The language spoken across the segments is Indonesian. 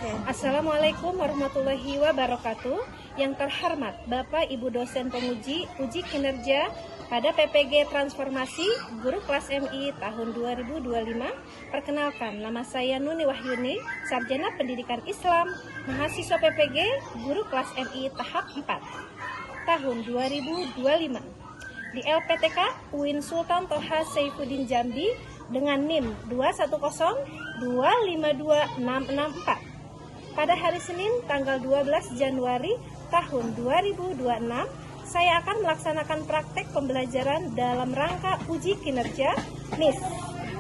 Assalamualaikum warahmatullahi wabarakatuh. Yang terhormat Bapak Ibu dosen penguji uji kinerja pada PPG Transformasi Guru Kelas MI tahun 2025. Perkenalkan, nama saya Nuni Wahyuni, Sarjana Pendidikan Islam, mahasiswa PPG Guru Kelas MI tahap 4 tahun 2025 di LPTK UIN Sultan Toha Saifuddin Jambi dengan NIM 210252664. Pada hari Senin tanggal 12 Januari tahun 2026, saya akan melaksanakan praktek pembelajaran dalam rangka uji kinerja MIS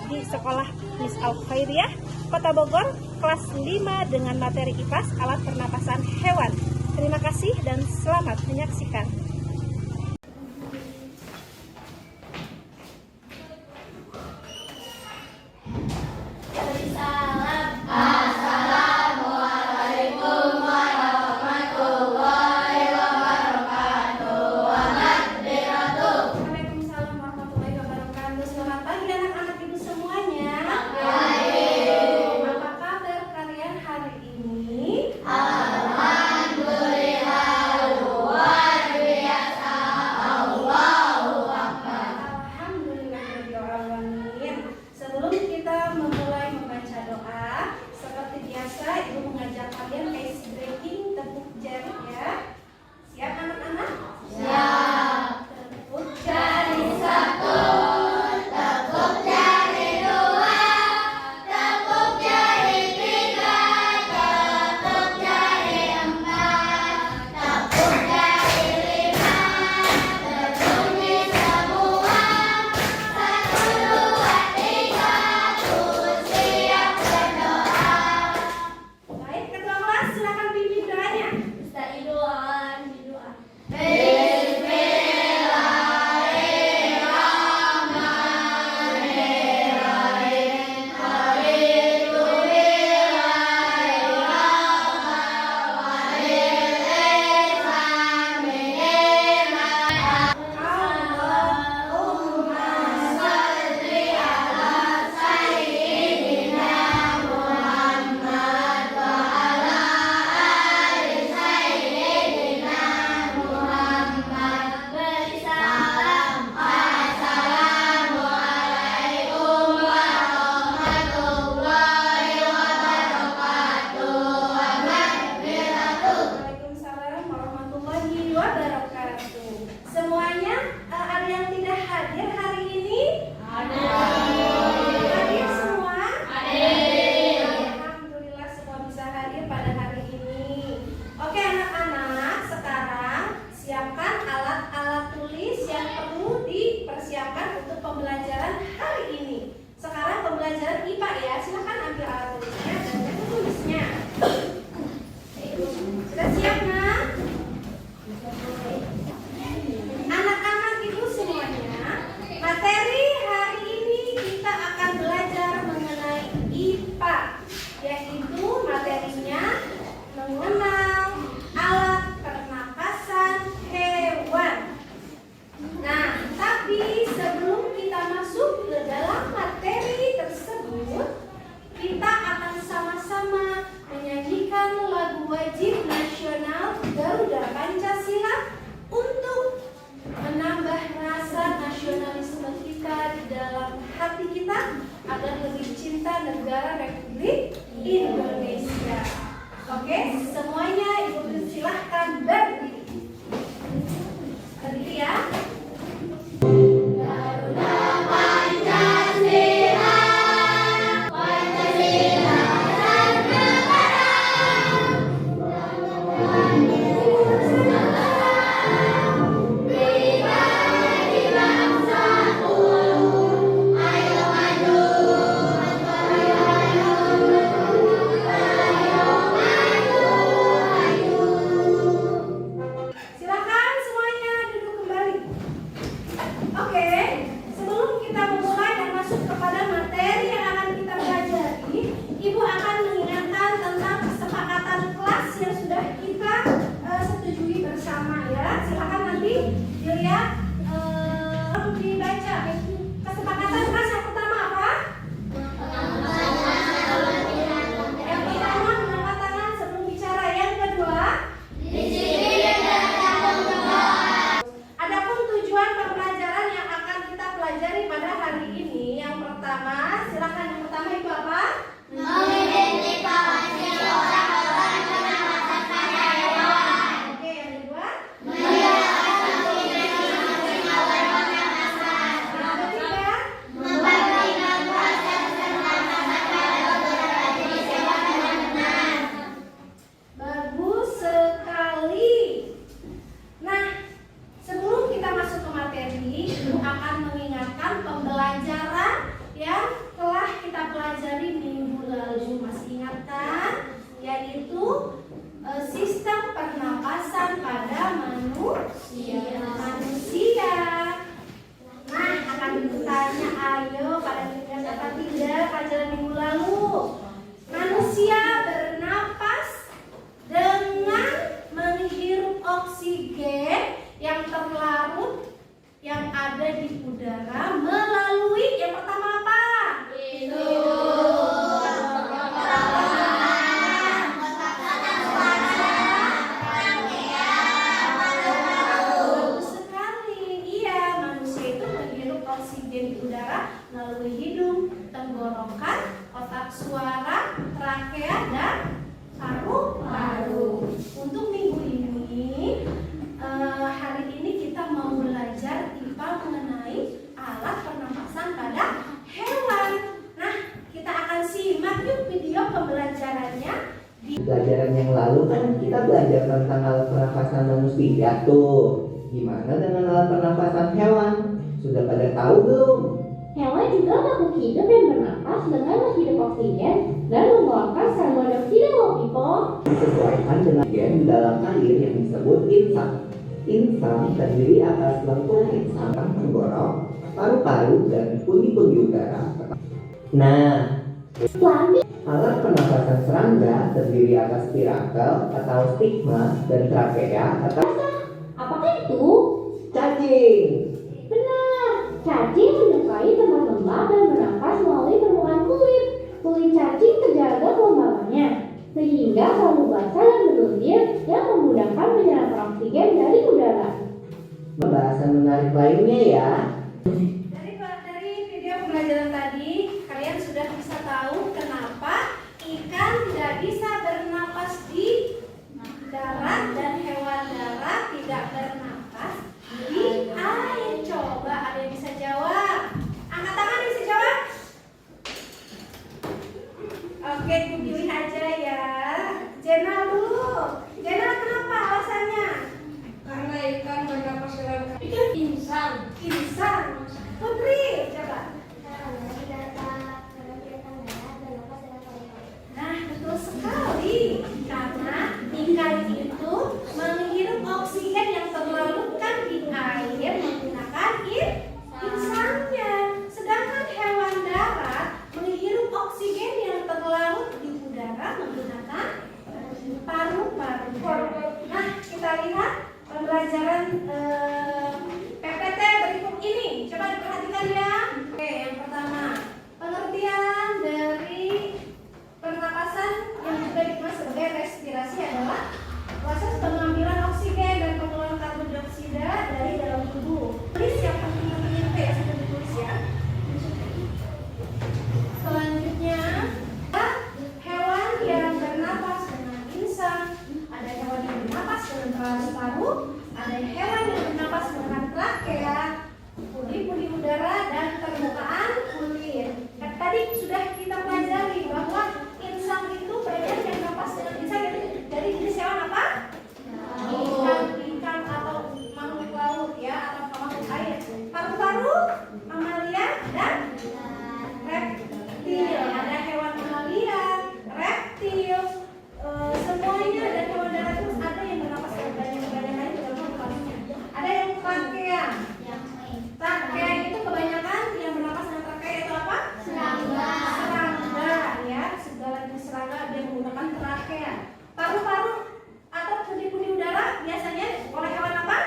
di Sekolah Miss Al-Khairiyah, Kota Bogor, kelas 5 dengan materi IPAS alat pernapasan hewan. Terima kasih dan selamat menyaksikan. Manusia. Nah, akan ditanya, ayo pada ingat apa tidak pelajaran minggu lalu? Manusia bernapas dengan menghirup oksigen yang terlarut yang ada di udara melalui yang pertama apa? Bagus sekali. Iya, manusia itu menghirup oksigen di udara melalui hidung, tenggorokan, otak suara, trakea, dan paru-paru. Untuk minggu ini, hari ini kita mau belajar IPA mengenai alat pernapasan pada hewan. Nah, kita akan simak yuk video pembelajarannya. Pelajaran yang lalu kan kita belajar tentang alat pernapasan manusia tuh. Gimana dengan alat pernapasan hewan? Sudah pada tahu belum? Hewan juga makhluk hidup yang bernapas dengan menghirup oksigen dan mengeluarkan saluran dioksida loh, Pipo. Disesuaikan dengan gen di dalam air yang disebut insang. Insang terdiri atas lengkung insang, tenggorok, paru-paru, dan pundi-pundi udara. Nah, alat pernapasan serangga terdiri atas spirakel atau stigma dan trakea atau Apakah itu? cacing. Benar, cacing menyukai tempat lembab dan bernapas melalui permukaan kulit. Kulit cacing terjaga kelembabannya, sehingga selalu basah dan berlendir yang memudahkan menyerap oksigen dari udara. Pembahasan menarik lainnya ya. Dari video pembelajaran tadi, kalian sudah bisa tahu kenapa ikan tidak bisa bernapas di darat dan hewan darat tidak bernapas di air. Coba ada yang bisa jawab? Angkat tangan yang bisa jawab. Oke, pilih aja ya. Jenal dulu. Jenal kenapa alasannya? Karena ikan bernapas dengan Insang. Insang. Putri, coba. Nah, betul sekali. Karena ikan itu menghirup oksigen yang terlarutkan di air menggunakan insangnya. Sedangkan hewan darat menghirup oksigen yang terlarut di udara menggunakan paru-paru. Nah, kita lihat pembelajaran PPT berikut ini. Coba diperhatikan ya. Oke, yang pertama, pengertian dari pernapasan yang juga dikenal sebagai respirasi adalah proses pengambilan oksigen dan pengeluaran karbon dioksida dari dalam tubuh. Tulis yang penting-penting itu ya, sudah ditulis ya. Selanjutnya, hewan yang bernapas dengan insang, ada hewan yang bernapas dengan paru-paru, ada hewan yang bernapas dengan trakea, pundi-pundi udara, dan permukaan kulit. Tadi sudah kita pelajari bahwa insang itu banyak yang bernapas dengan insang dari jenis hewan apa? Ikan atau makhluk laut ya, atau makhluk air. Paru-paru, mamalia, dan reptil. Ada hewan mamalia, reptil, semuanya, dan hewan darat itu ada yang bernapas dengan banyak-banyak dalam paru-parunya. Ada yang trakea. Trakea itu kebanyakan yang bernapas dengan trakea itu apa? Serangga ya, segala jenis serangga dia menggunakan trakea. Paru-paru atau pundi-pundi udara biasanya oleh hewan apa?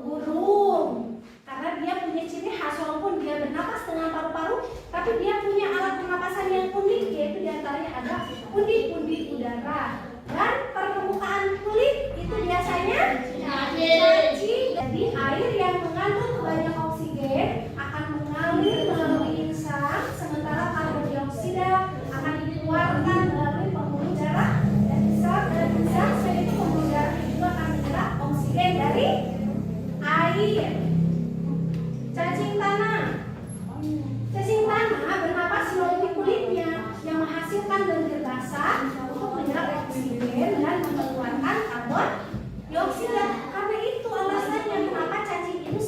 Burung. Karena dia punya ciri khas, walaupun dia bernapas dengan paru-paru, tapi dia punya alat pernapasan yang unik, yaitu diantaranya ada pundi-pundi udara. Dan permukaan kulit itu biasanya cacing. Jadi air yang mengandung banyak oksigen akan mengalir melalui insang, sementara karbon dioksida akan dikeluarkan melalui pembuluh darah dan insang selain itu pembuluh darah juga akan menyerap oksigen dari air. Cacing tanah. Cacing tanah bernapas melalui kulitnya yang menghasilkan lendir basah untuk menyerap oksigen dan mengeluarkan karbon dioksida. Karena itu alasannya kenapa cacing itu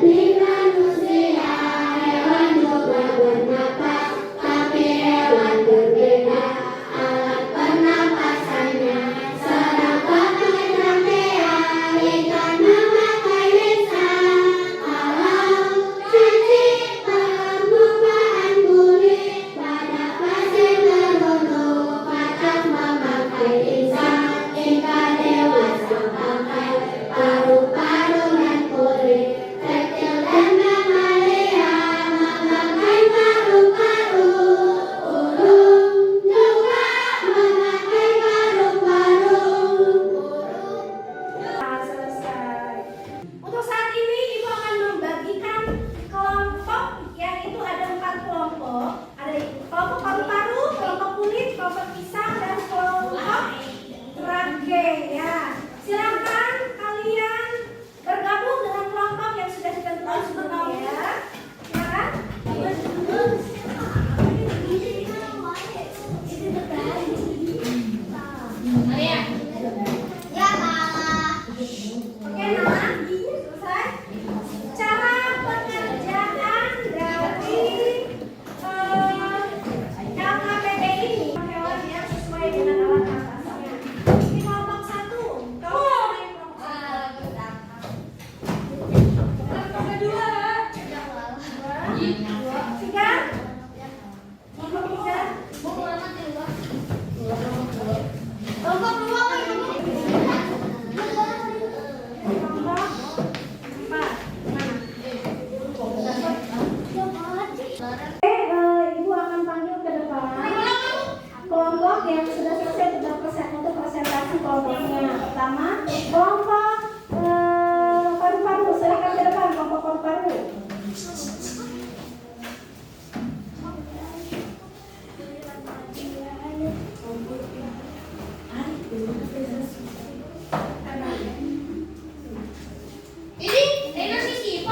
Di manusia hewan juga bernapas, tapi hewan berbeda alat pernapasannya. Serangga pakai trachea, ikan memakai lensa. Kalau cacing permukaan kulit, pada pasir berhulu, katak memakai insang. Ikan dewasa pakai paru-paru dan kulit. Reptil dan mamalia memakai paru-paru. Burung juga memakai paru-paru. Selesai. Untuk saat ini Ibu akan membagikan kelompok, yaitu ada 4 kelompok. Ada kelompok paru-paru, kelompok kulit, kelompok pisang, dan kelompok trachea. Silakan kalian bergabung dengan kelompok yang sudah ditentukan sebelumnya. Silakan. Oke, nah, selesai. Cara pengerjaan dari LKPD ini hewan yang sesuai dengan alat nafasnya. Ini kelompok 1. Kelompok kedua. Tiga. Kelompok 3. Kelompok 2. Ibu akan panggil ke depan kelompok yang sudah selesai untuk presentasi kelompoknya. Pertama, kelompok paru-paru. Silakan ke depan kelompok paru-paru.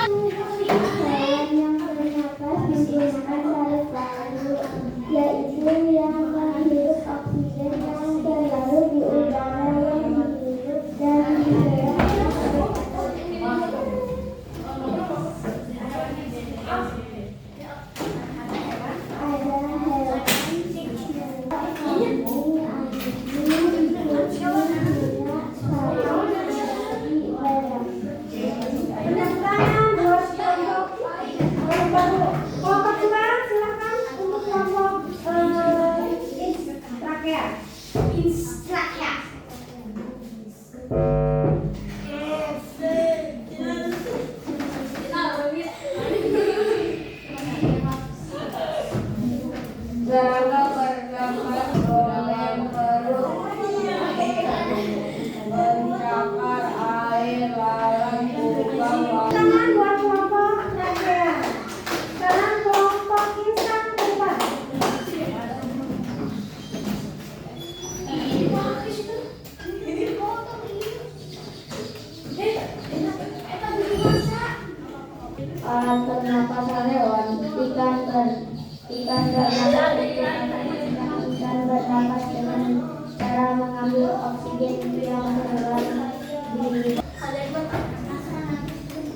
Hewan yang bernapas menggunakan paru-paru, yaitu yang menghirup oksigen yang terlarut di udara yang dihirup dan diserap. Ada hewan Pendaftaran buat kelompok paru-paru. Kelompok 2, silakan untuk kelompok trachea. Serangga bernapas oleh perut, mencakar air lalang bukan Tangan buat kelompok trachea. Sekarang kelompok insang ke depan. Alat pernapasan hewan. Ikan bernapas dengan cara mengambil oksigen yang terlarut di.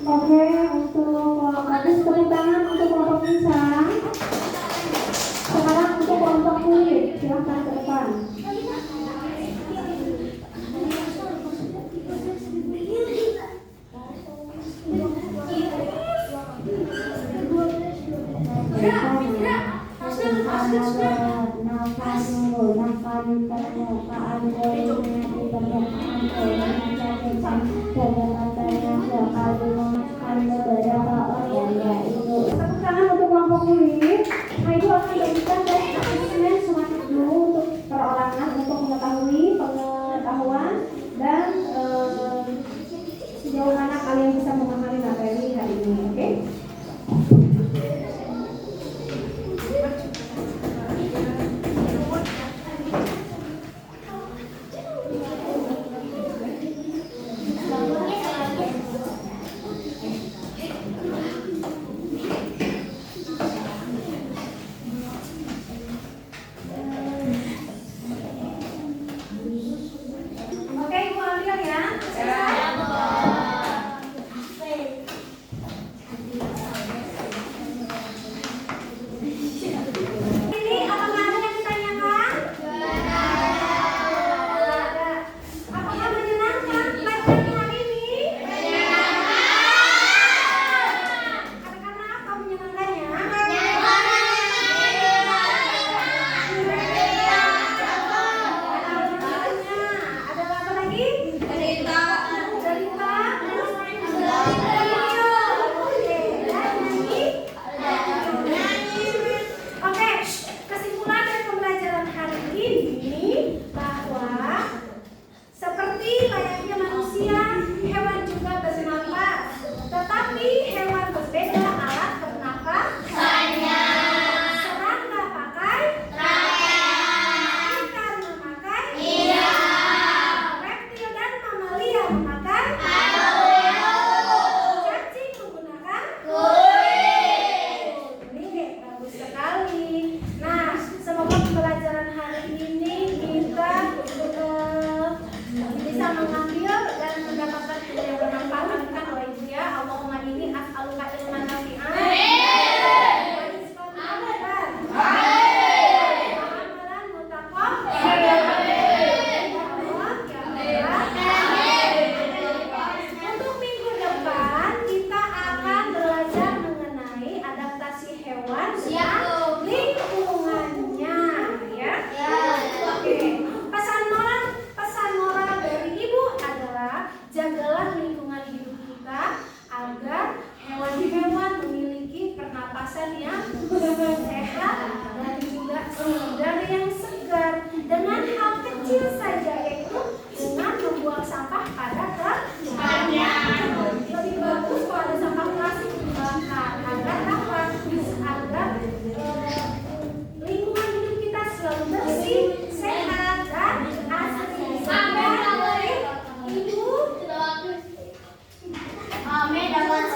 Oke, untuk habis tepuk tangan untuk kelompok pisang. Sekarang untuk kelompok kulit, silakan ke depan. Nafas menggunakan permukaan kulit permukaan kulit cacican terdapat banyak sekali memasukkan beberapa organ, yaitu Tepuk tangan untuk kelompok kulit. Nah, Ibu akan berikan tes asesmen semacam dulu untuk perorangan untuk mengetahui pengetahuan dan sejauh mana kalian bisa memahami materi hari ini. Oke? Kami dapat